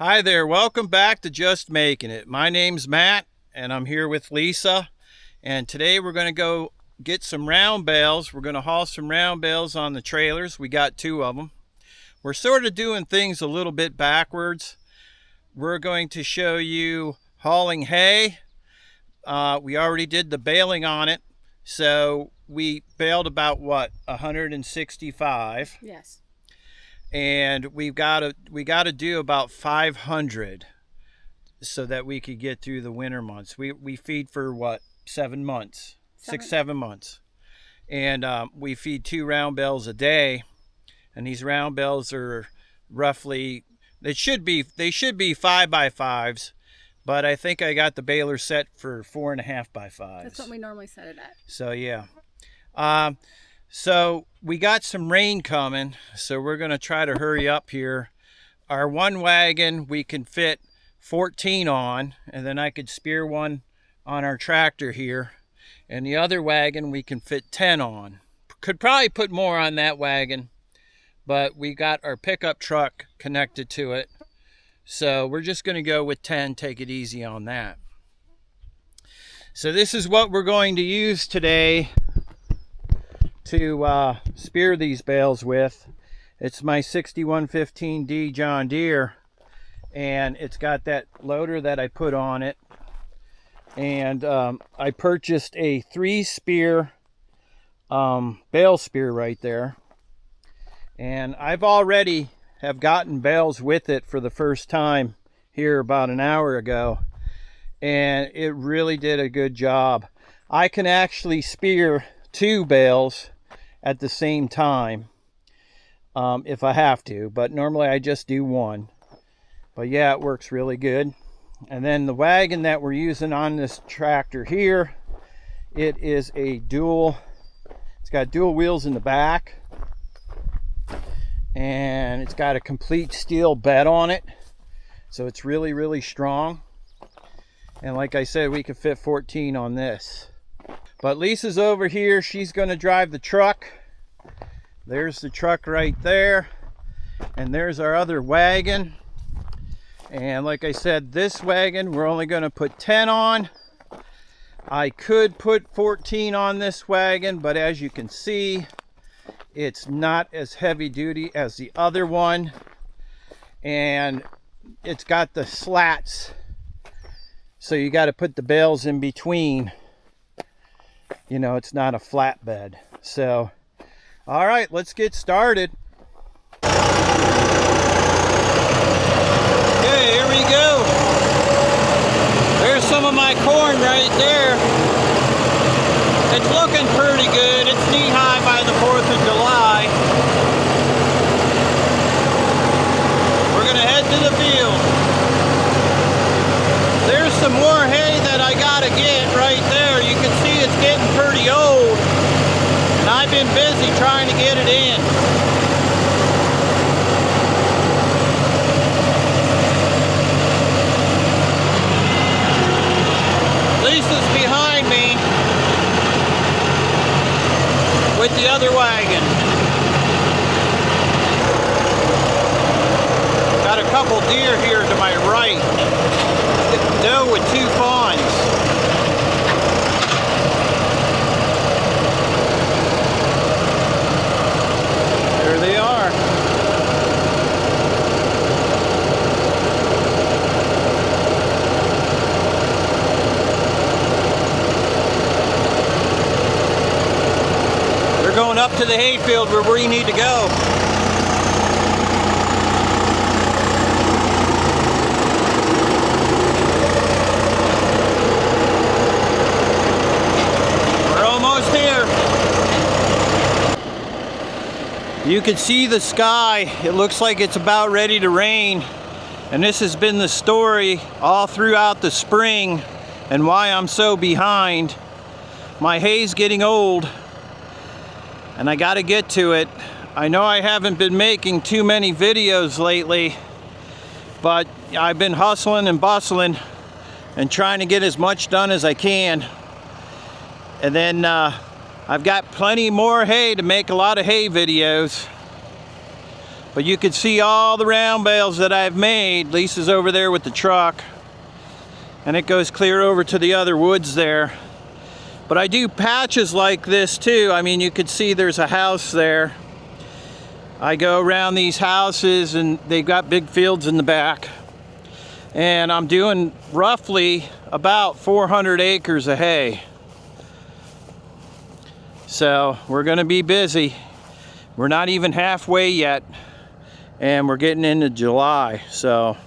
Hi there, welcome back to Just Making It. My name's Matt and I'm here with Lisa, and today we're going to go get some round bales. We're going to haul some round bales on the trailers. We got 2 of them. We're sort of doing things a little bit backwards. We're going to show you hauling hay. We already did the baling on it, so we baled about 165. Yes. And we got to do about 500 so that we could get through the winter months. We feed for 7 months, 7 months, and we feed 2 round bales a day. And these round bales are roughly, they should be 5x5s, but I think I got the baler set for 4.5x5s. That's what we normally set it at. So yeah. So we got some rain coming, so we're going to try to hurry up here. Our one wagon we can fit 14 on, and then I could spear one on our tractor here. And the other wagon we can fit 10 on. Could probably put more on that wagon, but we got our pickup truck connected to it. So we're just going to go with 10, take it easy on that. So this is what we're going to use today to spear these bales with. It's my 6115D John Deere, and it's got that loader that I put on it. And I purchased a 3-spear bale spear right there, and I've already have gotten bales with it for the first time here about an hour ago, and it really did a good job. I can actually spear 2 bales at the same time if I have to, but normally I just do 1. But yeah, it works really good. And then the wagon that we're using on this tractor here, it is a it's got dual wheels in the back, and it's got a complete steel bed on it, so it's really strong. And like I said, we could fit 14 on this. But Lisa's over here, she's going to drive the truck. There's the truck right there, and there's our other wagon. And like I said, this wagon we're only going to put 10 on. I could put 14 on this wagon, but as you can see, it's not as heavy duty as the other one, and it's got the slats, so you got to put the bales in between. You know, it's not a flatbed. So, all right, let's get started. Okay, here we go. There's some of my corn right there. It's looking pretty good. It's knee-high by the 4th of July. We're going to head to the field. There's some more hay that I got to get right there. You can see it's getting pretty old, and I've been busy trying to get it in. Lisa's behind me with the other wagon. Got a couple deer here to my right. Doe with 2 fawns. There they are. We're going up to the hayfield where we need to go. We're almost here. You can see the sky. It looks like it's about ready to rain. And this has been the story all throughout the spring and why I'm so behind. My hay's getting old, and I got to get to it. I know I haven't been making too many videos lately, but I've been hustling and bustling and trying to get as much done as I can. And then I've got plenty more hay to make a lot of hay videos. But you can see all the round bales that I've made. Lisa's over there with the truck. And it goes clear over to the other woods there. But I do patches like this too. I mean, you could see there's a house there. I go around these houses and they've got big fields in the back. And I'm doing roughly about 400 acres of hay. So we're gonna be busy. We're not even halfway yet. And we're getting into July, so.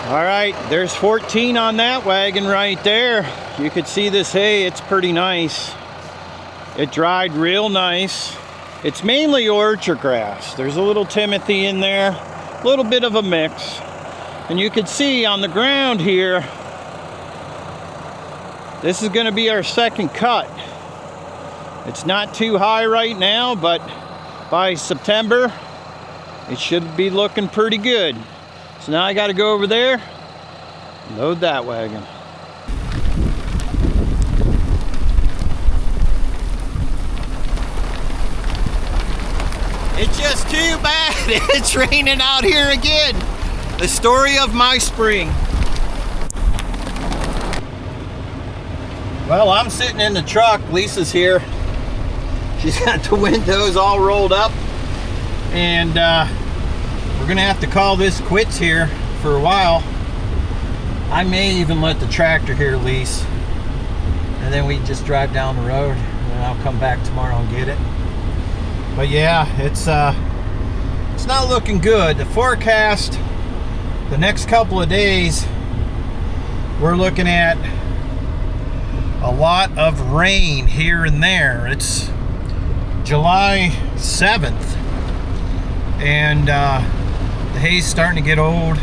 All right, there's 14 on that wagon right there. You could see this hay, it's pretty nice. It dried real nice. It's mainly orchard grass. There's a little Timothy in there, a little bit of a mix. And you can see on the ground here, this is gonna be our second cut. It's not too high right now, but by September, it should be looking pretty good. So now I gotta go over there, load that wagon. It's just too bad it's raining out here again. The story of my spring. Well, I'm sitting in the truck. Lisa's here. She's got the windows all rolled up. And we're gonna have to call this quits here for a while. I may even let the tractor here lease. And then we just drive down the road and I'll come back tomorrow and get it. But yeah, it's not looking good. The forecast, the next couple of days, we're looking at a lot of rain here and there. It's July 7th, and the hay's starting to get old.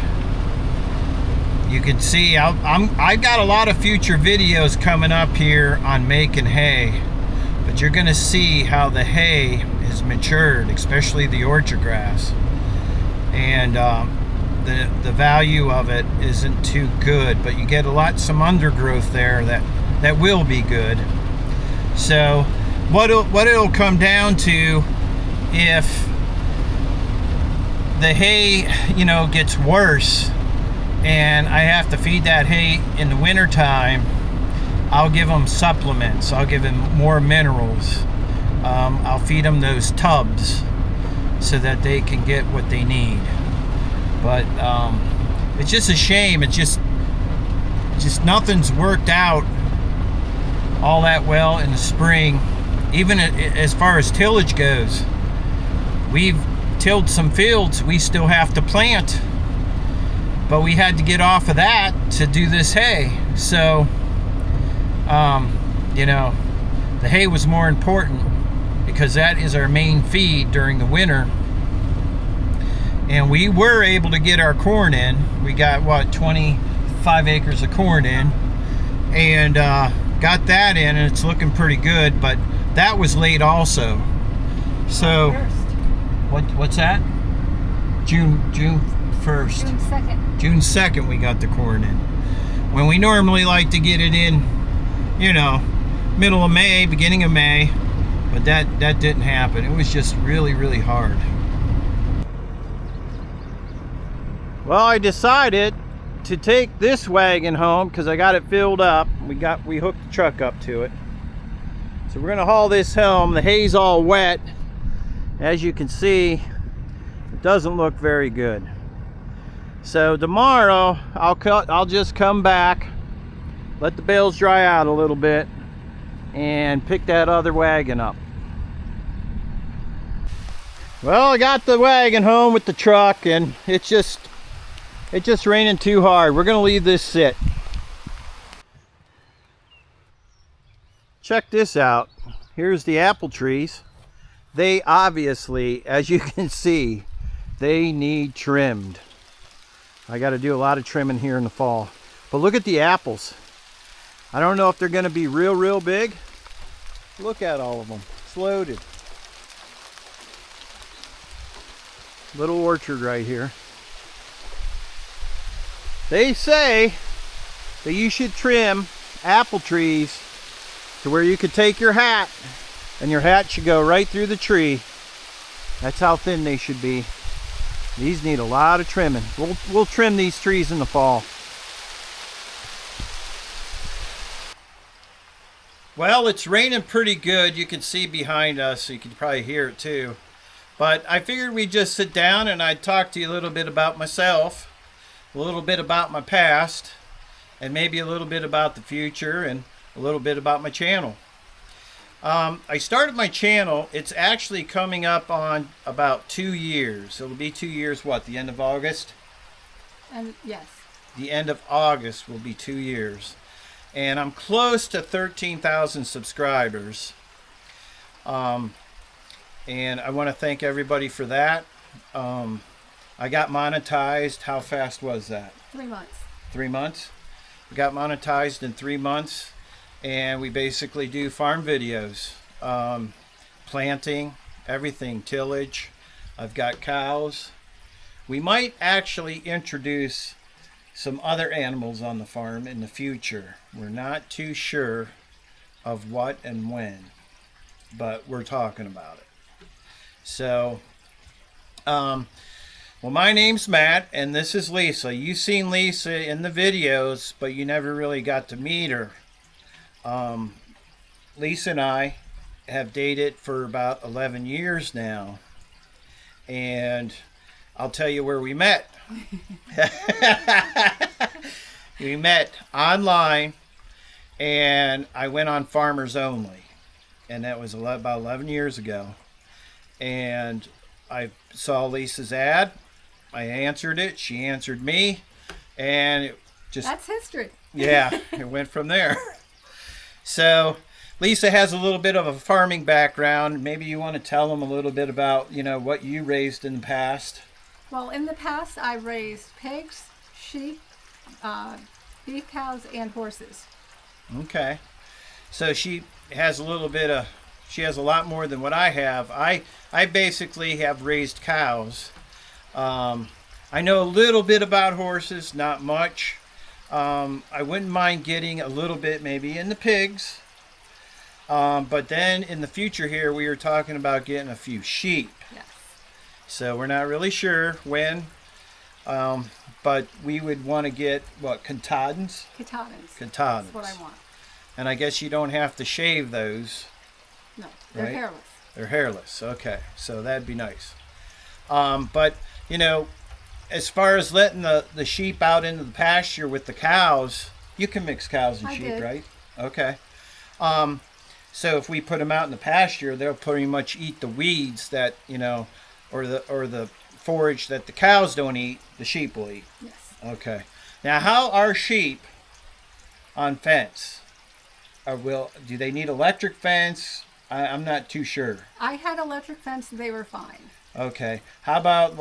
You can see I've got a lot of future videos coming up here on making hay, but you're gonna see how the hay is matured, especially the orchard grass, and the value of it isn't too good, but you get some undergrowth there that will be good. So what it'll come down to, if the hay, you know, gets worse and I have to feed that hay in the winter time, I'll give them supplements. I'll give them more minerals. I'll feed them those tubs so that they can get what they need. But it's just a shame. It's just nothing's worked out all that well in the spring. Even as far as tillage goes, we've tilled some fields we still have to plant, but we had to get off of that to do this hay. So you know, the hay was more important because that is our main feed during the winter. And we were able to get our corn in. We got, what, 25 acres of corn in, and got that in, and it's looking pretty good. But that was late also. So what's that? June 1st. June 2nd. June 2nd we got the corn in. When we normally like to get it in, you know, middle of May, beginning of May, but that didn't happen. It was just really, really hard. Well, I decided to take this wagon home because I got it filled up. We hooked the truck up to it. So we're gonna haul this home. The hay's all wet. As you can see, it doesn't look very good. So tomorrow I'll just come back, let the bales dry out a little bit, and pick that other wagon up. Well, I got the wagon home with the truck, and it's just raining too hard. We're gonna leave this sit. Check this out. Here's the apple trees. They obviously, as you can see, they need trimmed. I got to do a lot of trimming here in the fall. But look at the apples. I don't know if they're going to be real big. Look at all of them. It's loaded. Little orchard right here. They say that you should trim apple trees to where you could take your hat, and your hat should go right through the tree. That's how thin they should be. These need a lot of trimming. We'll trim these trees in the fall. Well, it's raining pretty good. You can see behind us, so you can probably hear it too. But I figured we'd just sit down and I'd talk to you a little bit about myself, a little bit about my past, and maybe a little bit about the future, and a little bit about my channel. I started my channel. It's actually coming up on about 2 years. It'll be 2 years, what, the end of August? Yes. The end of August will be 2 years. And I'm close to 13,000 subscribers. And I want to thank everybody for that. I got monetized. How fast was that? 3 months. 3 months? We got monetized in 3 months. And we basically do farm videos, planting, everything, tillage. I've got cows. We might actually introduce some other animals on the farm in the future. We're not too sure of what and when, but we're talking about it. So, well, my name's Matt, and this is Lisa. You've seen Lisa in the videos, but you never really got to meet her. Lisa and I have dated for about 11 years now, and I'll tell you where we met. We met online, and I went on Farmers Only, and that was about 11 years ago. and I saw Lisa's ad. I answered it. She answered me, and it just That's history. yeah, it went from there. So Lisa has a little bit of a farming background. Maybe you want to tell them a little bit about, what you raised in the past. Well, in the past, I raised pigs, sheep, beef cows, and horses. Okay. So she has she has a lot more than what I have. I basically have raised cows. I know a little bit about horses, not much. I wouldn't mind getting a little bit maybe in the pigs. But then in the future here, we were talking about getting a few sheep. Yes. So we're not really sure when. But we would want to get, what, Katahdins? Katahdins. Katahdins. That's what I want. And I guess you don't have to shave those. No, they're Right? hairless. They're hairless. Okay, so that'd be nice. But, as far as letting the sheep out into the pasture with the cows, you can mix cows and I sheep, did. right? Okay. So if we put them out in the pasture, they'll pretty much eat the weeds that, or the forage that the cows don't eat, the sheep will eat. Yes. Okay. Now, how are sheep on fence? Do they need electric fence? I'm not too sure. I had electric fence. They were fine. Okay. How about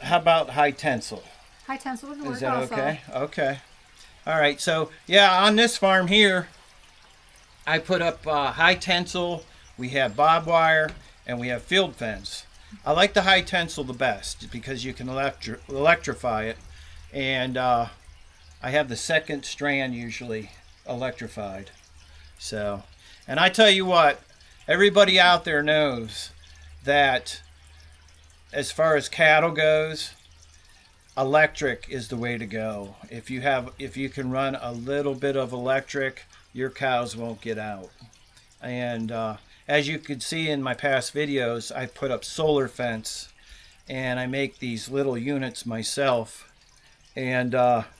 how about high tensile? High tensile would work Is that also. okay? Okay. All right. So yeah, on this farm here, I put up high tensile. We have barbed wire and we have field fence. I like the high tensile the best because you can electrify it, and I have the second strand usually electrified. So, and I tell you what, everybody out there knows that as far as cattle goes, electric is the way to go. If you can run a little bit of electric, your cows won't get out. And as you could see in my past videos, I put up solar fence, and I make these little units myself, and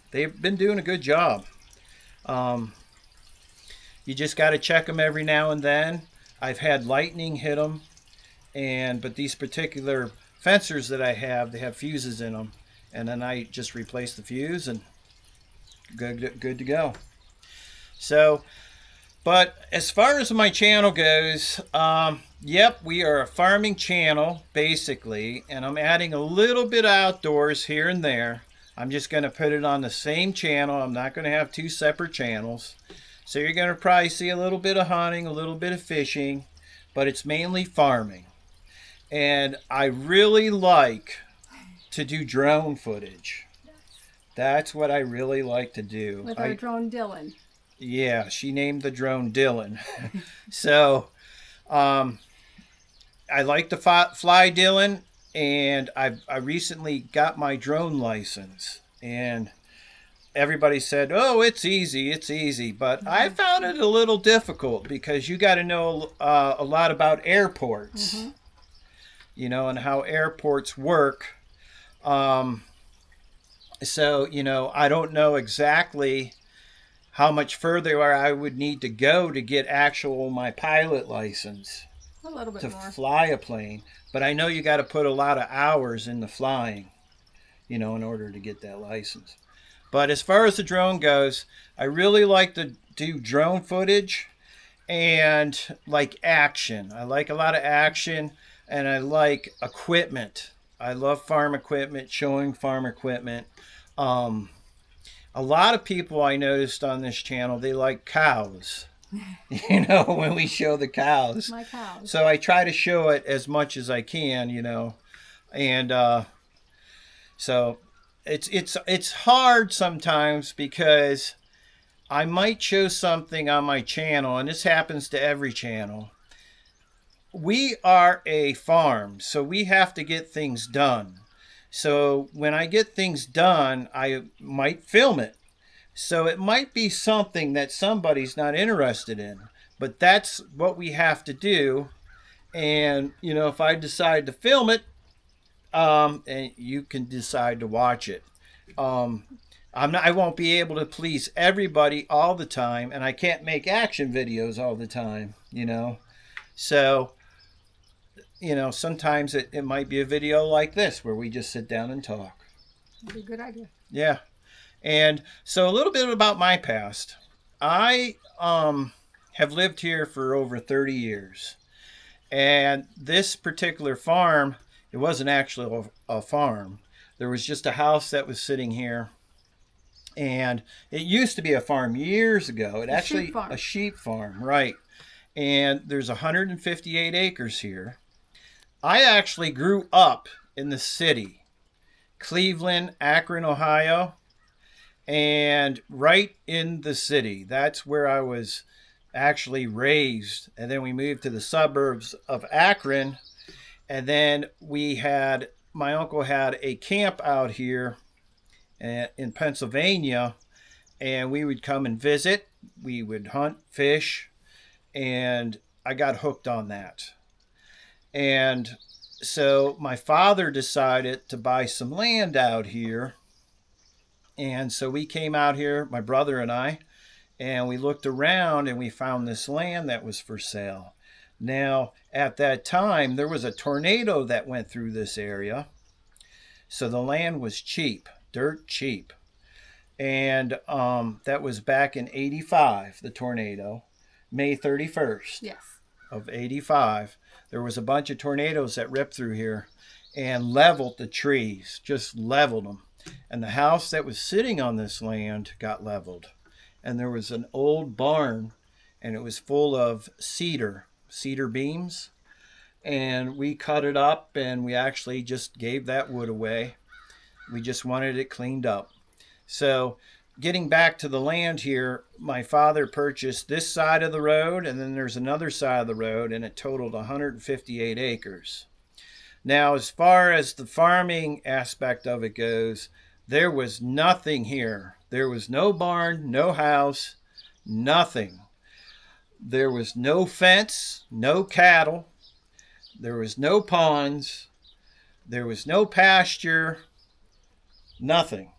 they've been doing a good job. You just got to check them every now and then. I've had lightning hit them, but these particular fencers that I have, they have fuses in them, and then I just replace the fuse and good to go. So, but as far as my channel goes, yep, we are a farming channel basically, and I'm adding a little bit of outdoors here and there. I'm just going to put it on the same channel. I'm not going to have two separate channels. So you're going to probably see a little bit of hunting, a little bit of fishing, but it's mainly farming. And I really like to do drone footage. That's what I really like to do. With our drone Dylan. Yeah, she named the drone Dylan. So I like to fly Dylan, and I recently got my drone license, and everybody said, oh, it's easy, but I found it a little difficult because you got to know a lot about airports, and how airports work. So, I don't know exactly how much further I would need to go to get my pilot license A little bit to more. fly a plane. But I know you got to put a lot of hours in the flying, in order to get that license. But as far as the drone goes, I really like to do drone footage and like action. I like a lot of action, and I like equipment. I love farm equipment, showing farm equipment. A lot of people I noticed on this channel, they like cows. When we show the cows. My cows. So I try to show it as much as I can, and so it's hard sometimes because I might show something on my channel, and this happens to every channel. We are a farm, so we have to get things done. So when I get things done, I might film it. So it might be something that somebody's not interested in, but that's what we have to do. And, if I decide to film it, and you can decide to watch it. I won't be able to please everybody all the time, and I can't make action videos all the time, So, sometimes it might be a video like this where we just sit down and talk. That'd be a good idea. Yeah. And so a little bit about my past. I have lived here for over 30 years. And this particular farm, it wasn't actually a farm. There was just a house that was sitting here. And it used to be a farm years ago. A sheep farm, right. And there's 158 acres here. I actually grew up in the city, Cleveland, Akron, Ohio, and right in the city. That's where I was actually raised. And then we moved to the suburbs of Akron. And then my uncle had a camp out here in Pennsylvania, and we would come and visit. We would hunt, fish, and I got hooked on that. And so my father decided to buy some land out here. And so we came out here, my brother and I, and we looked around and we found this land that was for sale. Now, at that time, there was a tornado that went through this area. So the land was cheap, dirt cheap. And that was back in 85, the tornado, May 31st. Yes. Of 85. There was a bunch of tornadoes that ripped through here and leveled the trees, just leveled them. And the house that was sitting on this land got leveled. And there was an old barn, and it was full of cedar beams. And we cut it up, and we actually just gave that wood away. We just wanted it cleaned up. So getting back to the land here, my father purchased this side of the road, and then there's another side of the road, and it totaled 158 acres. Now, as far as the farming aspect of it goes, there was nothing here. There was no barn, no house, nothing. There was no fence, no cattle. There was no ponds. There was no pasture, nothing.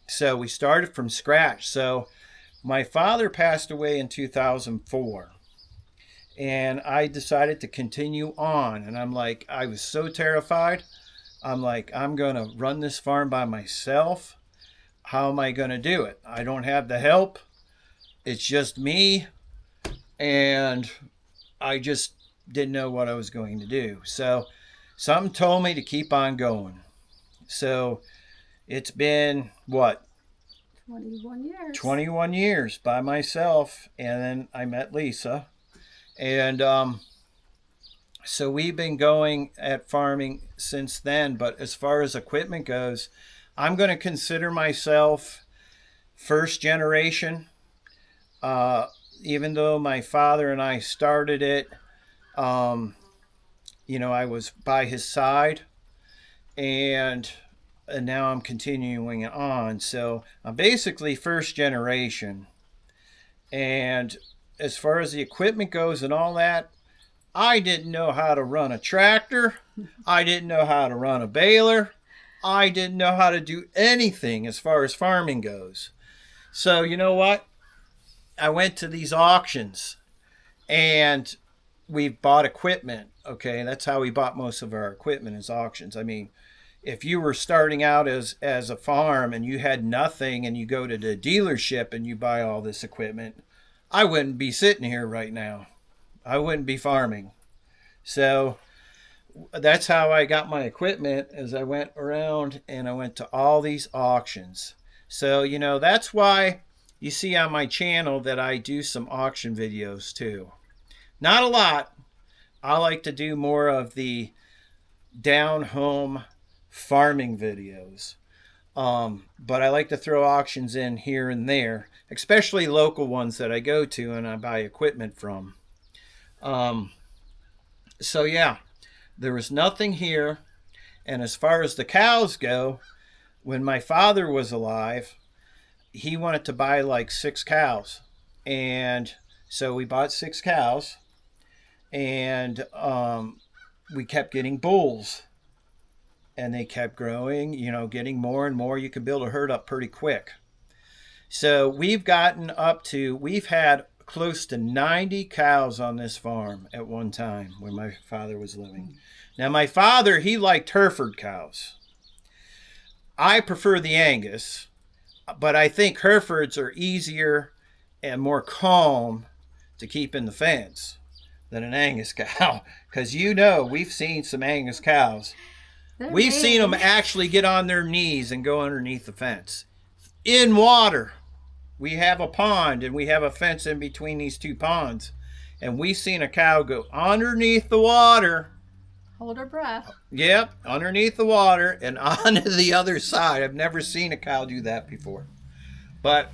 So we started from scratch. So my father passed away in 2004. And I decided to continue on. And I was so terrified. I'm like, I'm going to run this farm by myself. How am I going to do it? I don't have the help. It's just me. And I just didn't know what I was going to do. So something told me to keep on going. So it's been, 21 years. 21 years by myself. And then I met Lisa. And so we've been going at farming since then. But as far as equipment goes, I'm going to consider myself first generation. Even though my father and I started it, I was by his side. And now I'm continuing on. So I'm basically first generation. And as far as the equipment goes and all that, I didn't know how to run a tractor. I didn't know how to run a baler. I didn't know how to do anything as far as farming goes. So you know what? I went to these auctions and we bought equipment. Okay, that's how we bought most of our equipment, is auctions. I mean, if you were starting out as a farm and you had nothing and you go to the dealership and you buy all this equipment, I wouldn't be sitting here right now. I wouldn't be farming. So that's how I got my equipment, as I went around and I went to all these auctions. So, that's why you see on my channel that I do some auction videos too. Not a lot. I like to do more of the down home farming videos. But I like to throw auctions in here and there, especially local ones that I go to and I buy equipment from. So yeah, there was nothing here. And as far as the cows go, when my father was alive, he wanted to buy like 6 cows. And so we bought 6 cows, and we kept getting bulls. And they kept growing, getting more and more. You could build a herd up pretty quick. So we've had close to 90 cows on this farm at one time when my father was living. Now, my father, he liked Hereford cows. I prefer the Angus, but I think Herefords are easier and more calm to keep in the fence than an Angus cow. Because we've seen some Angus cows. We've seen them actually get on their knees and go underneath the fence. In water. We have a pond and we have a fence in between these two ponds. And we've seen a cow go underneath the water. Hold her breath. Yep, underneath the water and onto the other side. I've never seen a cow do that before. But,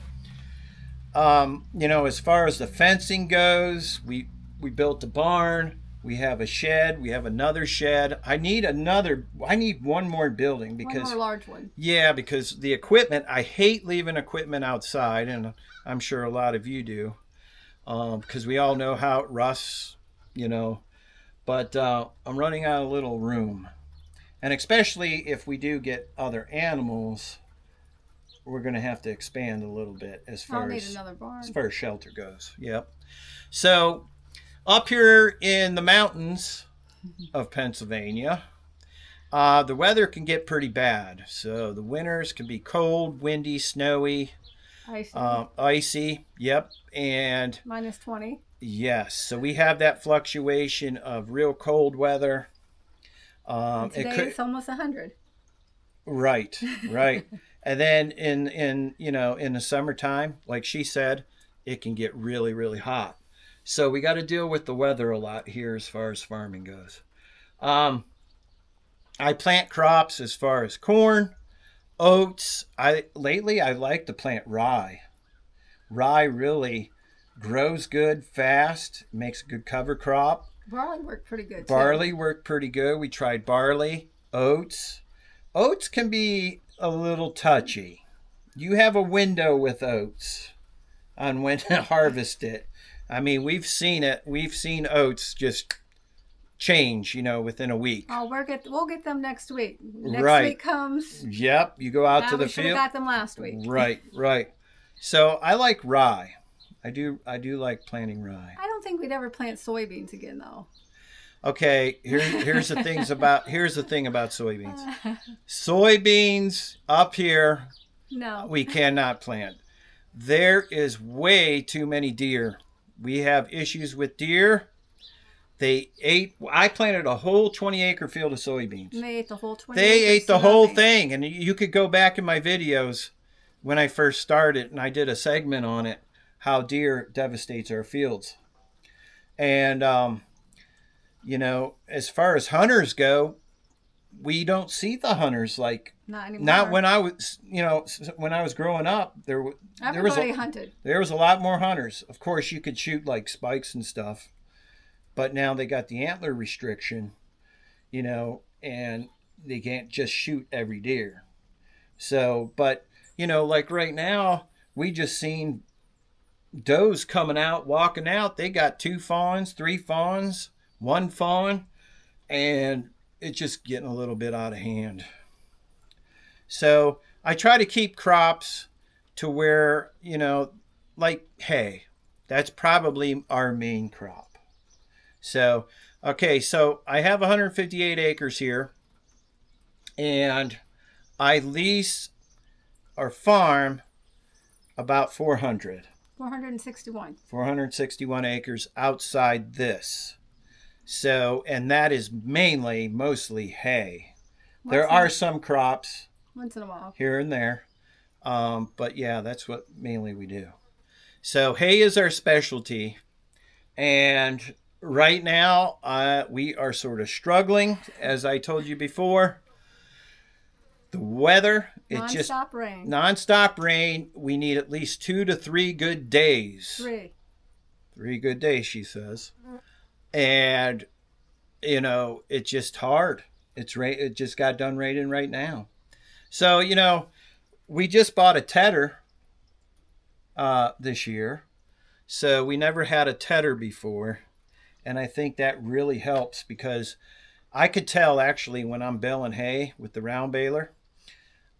as far as the fencing goes, we built a barn. We have a shed. We have another shed. I need one more building because one more large one. Yeah, because the equipment, I hate leaving equipment outside, and I'm sure a lot of you do, because we all know how it rusts, But I'm running out of little room, and especially if we do get other animals, we're going to have to expand a little bit as far need another barn. As far as shelter goes. Yep. So. Up here in the mountains of Pennsylvania, the weather can get pretty bad. So the winters can be cold, windy, snowy, icy. Yep. And -20. Yes. So we have that fluctuation of real cold weather. Today it's almost 100. Right. And then in the summertime, like she said, it can get really, really hot. So we got to deal with the weather a lot here as far as farming goes. I plant crops as far as corn, oats. Lately I like to plant rye. Rye really grows good, fast, makes a good cover crop. Barley worked pretty good too. Barley worked pretty good. We tried barley, oats. Oats can be a little touchy. You have a window with oats on when to harvest it. I mean, we've seen it. We've seen oats just change, within a week. Oh, we'll get them next week. Next Right. week comes. Yep, you go out to the We should field. have got them last week. Right. So I like rye. I do like planting rye. I don't think we'd ever plant soybeans again, though. Okay, here's the thing about soybeans. Soybeans up here, No. we cannot plant. There is way too many deer. We have issues with deer. I planted a whole 20-acre field of soybeans. And they ate the whole 20 They acres ate the to whole nothing. thing. And you could go back in my videos when I first started, and I did a segment on it, how deer devastates our fields. And, as far as hunters go, we don't see the hunters like Not anymore. not when I was when I was growing up. Everybody hunted. There was a lot more hunters. Of course, you could shoot like spikes and stuff, but now they got the antler restriction, and they can't just shoot every deer. So, but like right now, we just seen does coming out, walking out. They got 2 fawns, 3 fawns, 1 fawn, and it's just getting a little bit out of hand. So I try to keep crops to where, like hay. That's probably our main crop. So, okay, so I have 158 acres here, and I lease or farm about 461 acres outside this. So, and that is mostly hay. There are some crops once in a while here and there, but yeah, that's what mainly we do. So hay is our specialty, and right now we are sort of struggling, as I told you before. The weather, non-stop rain. We need at least 2 to 3 good days. 3 good days, she says. And it's just hard. It just got done raining right now. So we just bought a tedder this year, so we never had a tedder before, and I think that really helps because I could tell actually when I'm baling hay with the round baler,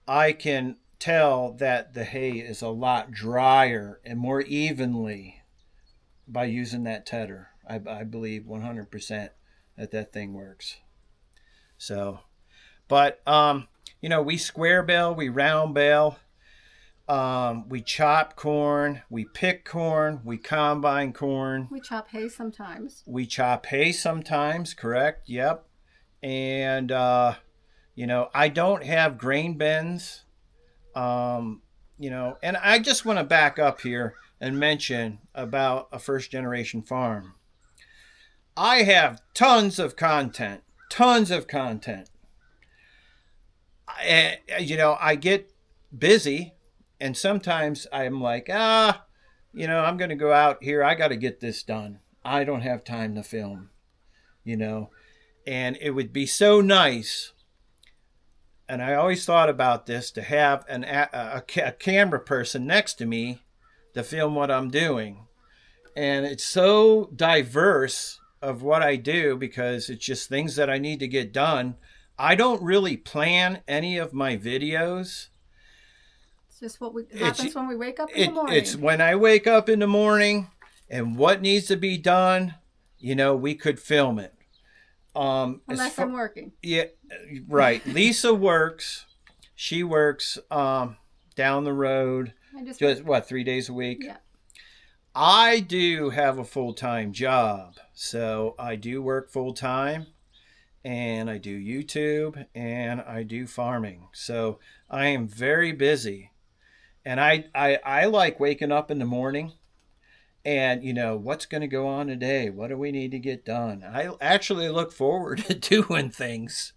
I can tell that the hay is a lot drier and more evenly by using that tedder. I believe 100% that thing works. So, but we square bale, we round bale, we chop corn, we pick corn, we combine corn, We chop hay sometimes. we chop hay sometimes. Correct? Yep. And I don't have grain bins. Um, and I just want to back up here and mention about a first generation farm. I have tons of content, tons of content. I get busy, and sometimes I'm like, I'm going to go out here. I got to get this done. I don't have time to film, you know, and it would be so nice. And I always thought about this to have a camera person next to me to film what I'm doing. And it's so diverse of what I do because it's just things that I need to get done. I don't really plan any of my videos. It's just what happens when we wake up in the morning. It's when I wake up in the morning and what needs to be done, we could film it. Unless I'm working. Yeah, right. Lisa works. She works down the road. Just what, 3 days a week? Yeah. I do have a full-time job, so I do work full-time, and I do YouTube, and I do farming. So I am very busy, and I like waking up in the morning and what's going to go on today. What do we need to get done? I actually look forward to doing things.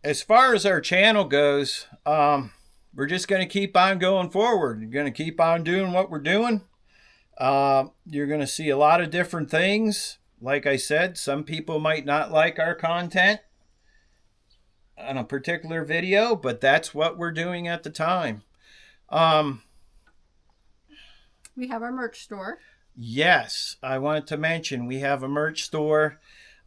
As far as our channel goes, we're just going to keep on going forward. We're going to keep on doing what we're doing. You're going to see a lot of different things. Like I said, some people might not like our content on a particular video, but that's what we're doing at the time. We have our merch store. Yes, I wanted to mention we have a merch store.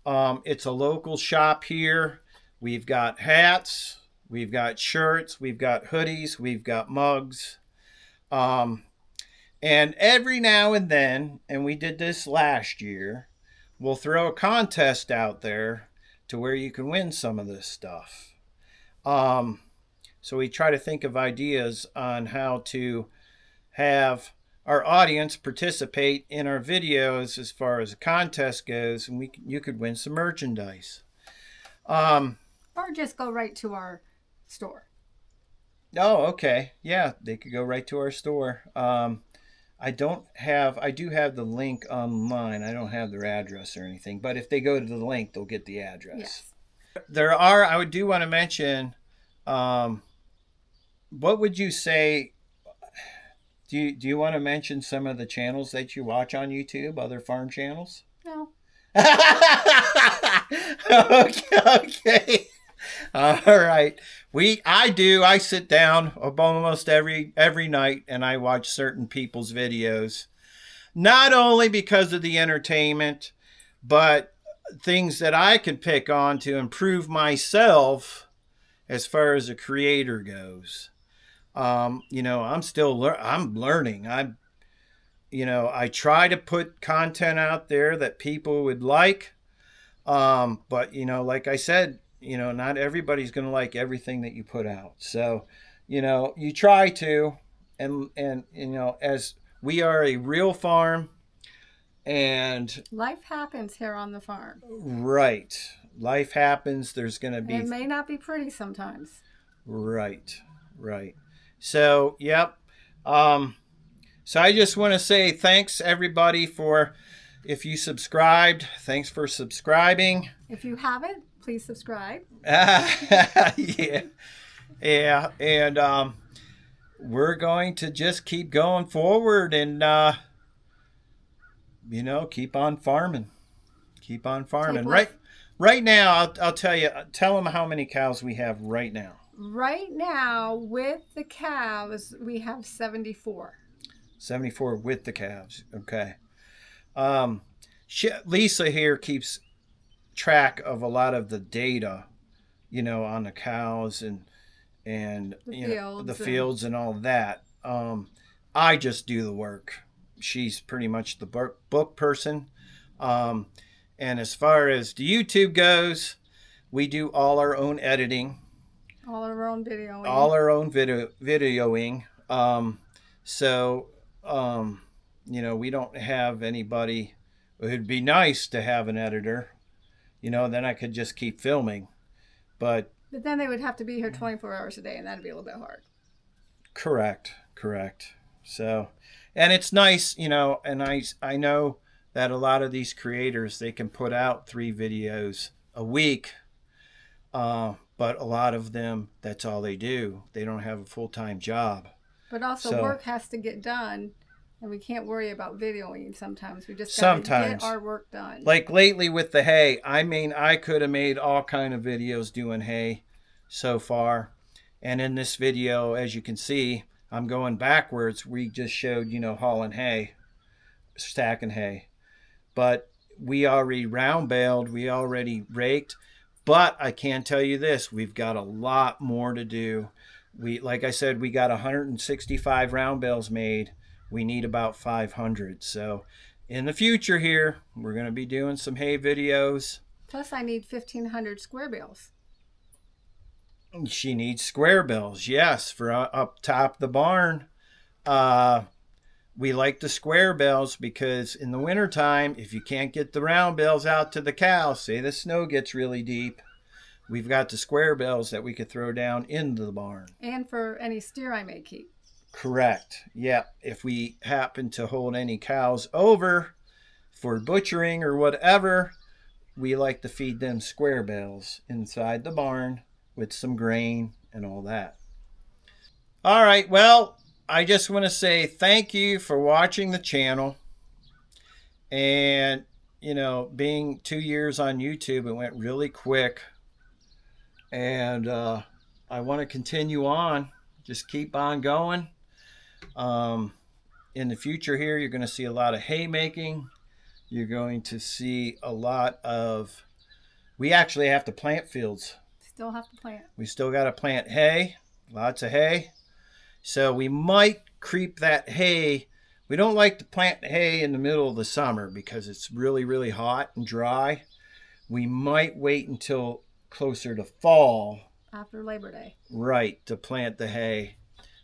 It's a local shop here. We've got hats, we've got shirts, we've got hoodies, we've got mugs. And every now and then, and we did this last year, we'll throw a contest out there to where you can win some of this stuff. So we try to think of ideas on how to have our audience participate in our videos as far as a contest goes, and you could win some merchandise. Or just go right to our store. Oh, okay. Yeah, they could go right to our store. I do have the link online. I don't have their address or anything, but if they go to the link, they'll get the address. Yes. I do want to mention, what would you say, do you want to mention some of the channels that you watch on YouTube, other farm channels? No. Okay. All right. I sit down almost every night and I watch certain people's videos. Not only because of the entertainment, but things that I can pick on to improve myself as far as a creator goes. I'm learning. I try to put content out there that people would like. But like I said, not everybody's going to like everything that you put out. So, you try to, and as we are a real farm, and life happens here on the farm. Right. Life happens. There's going to be. It may not be pretty sometimes. Right. So, yep. So I just want to say thanks everybody if you subscribed, thanks for subscribing. If you haven't, please subscribe. Yeah. And we're going to just keep going forward and keep on farming. Keep on farming. Right now, I'll tell them how many cows we have right now. Right now, with the calves, we have 74. 74 with the calves. Okay. Lisa here keeps track of a lot of the data, on the cows and the fields and all that. I just do the work. she's pretty much the book person. And as far as the YouTube goes, we do all our own editing. All our own videoing. All our own videoing. So, we don't have anybody. It'd be nice to have an editor. Then I could just keep filming. But then they would have to be here 24 hours a day, and that'd be a little bit hard. Correct. So, and it's nice, and I know that a lot of these creators, they can put out 3 videos a week. But a lot of them, that's all they do. They don't have a full-time job. But also work has to get done, and we can't worry about videoing sometimes. We just got to get our work done. Like lately with the hay, I could have made all kind of videos doing hay so far. And in this video, as you can see, I'm going backwards. We just showed, hauling hay, stacking hay. But we already round baled, we already raked. But I can tell you this, we've got a lot more to do. Like I said, we got 165 round bales made. We need about 500. So in the future here, we're going to be doing some hay videos. Plus I need 1,500 square bales. She needs square bales, yes, for up top the barn. We like the square bales because in the wintertime, if you can't get the round bales out to the cows, say the snow gets really deep, we've got the square bales that we could throw down into the barn. And for any steer I may keep. Correct. Yeah. If we happen to hold any cows over for butchering or whatever, we like to feed them square bales inside the barn with some grain and all that. All right. Well, I just want to say thank you for watching the channel. And, being 2 years on YouTube, it went really quick. And I want to continue on. Just keep on going. In the future here, you're going to see a lot of haymaking. You're going to see a lot of... We actually have to plant fields. Still have to plant. We still got to plant hay. Lots of hay. So we might creep that hay. We don't like to plant hay in the middle of the summer because it's really, really hot and dry. We might wait until closer to fall. After Labor Day. Right, to plant the hay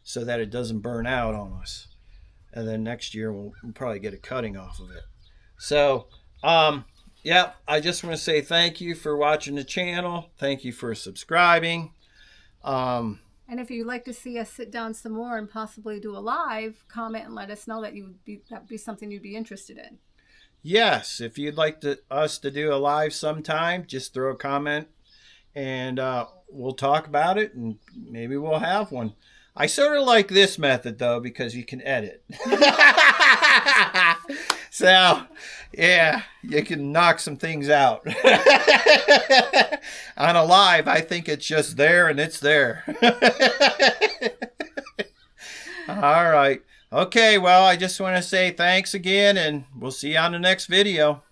so that it doesn't burn out on us. And then next year we'll probably get a cutting off of it. So, I just want to say thank you for watching the channel. Thank you for subscribing. And if you'd like to see us sit down some more and possibly do a live, comment and let us know that that'd be something you'd be interested in. Yes, if you'd like us to do a live sometime, just throw a comment and we'll talk about it and maybe we'll have one. I sort of like this method though because you can edit. So, yeah, you can knock some things out. On a live, I think it's just there and it's there. All right. Okay, well, I just want to say thanks again, and we'll see you on the next video.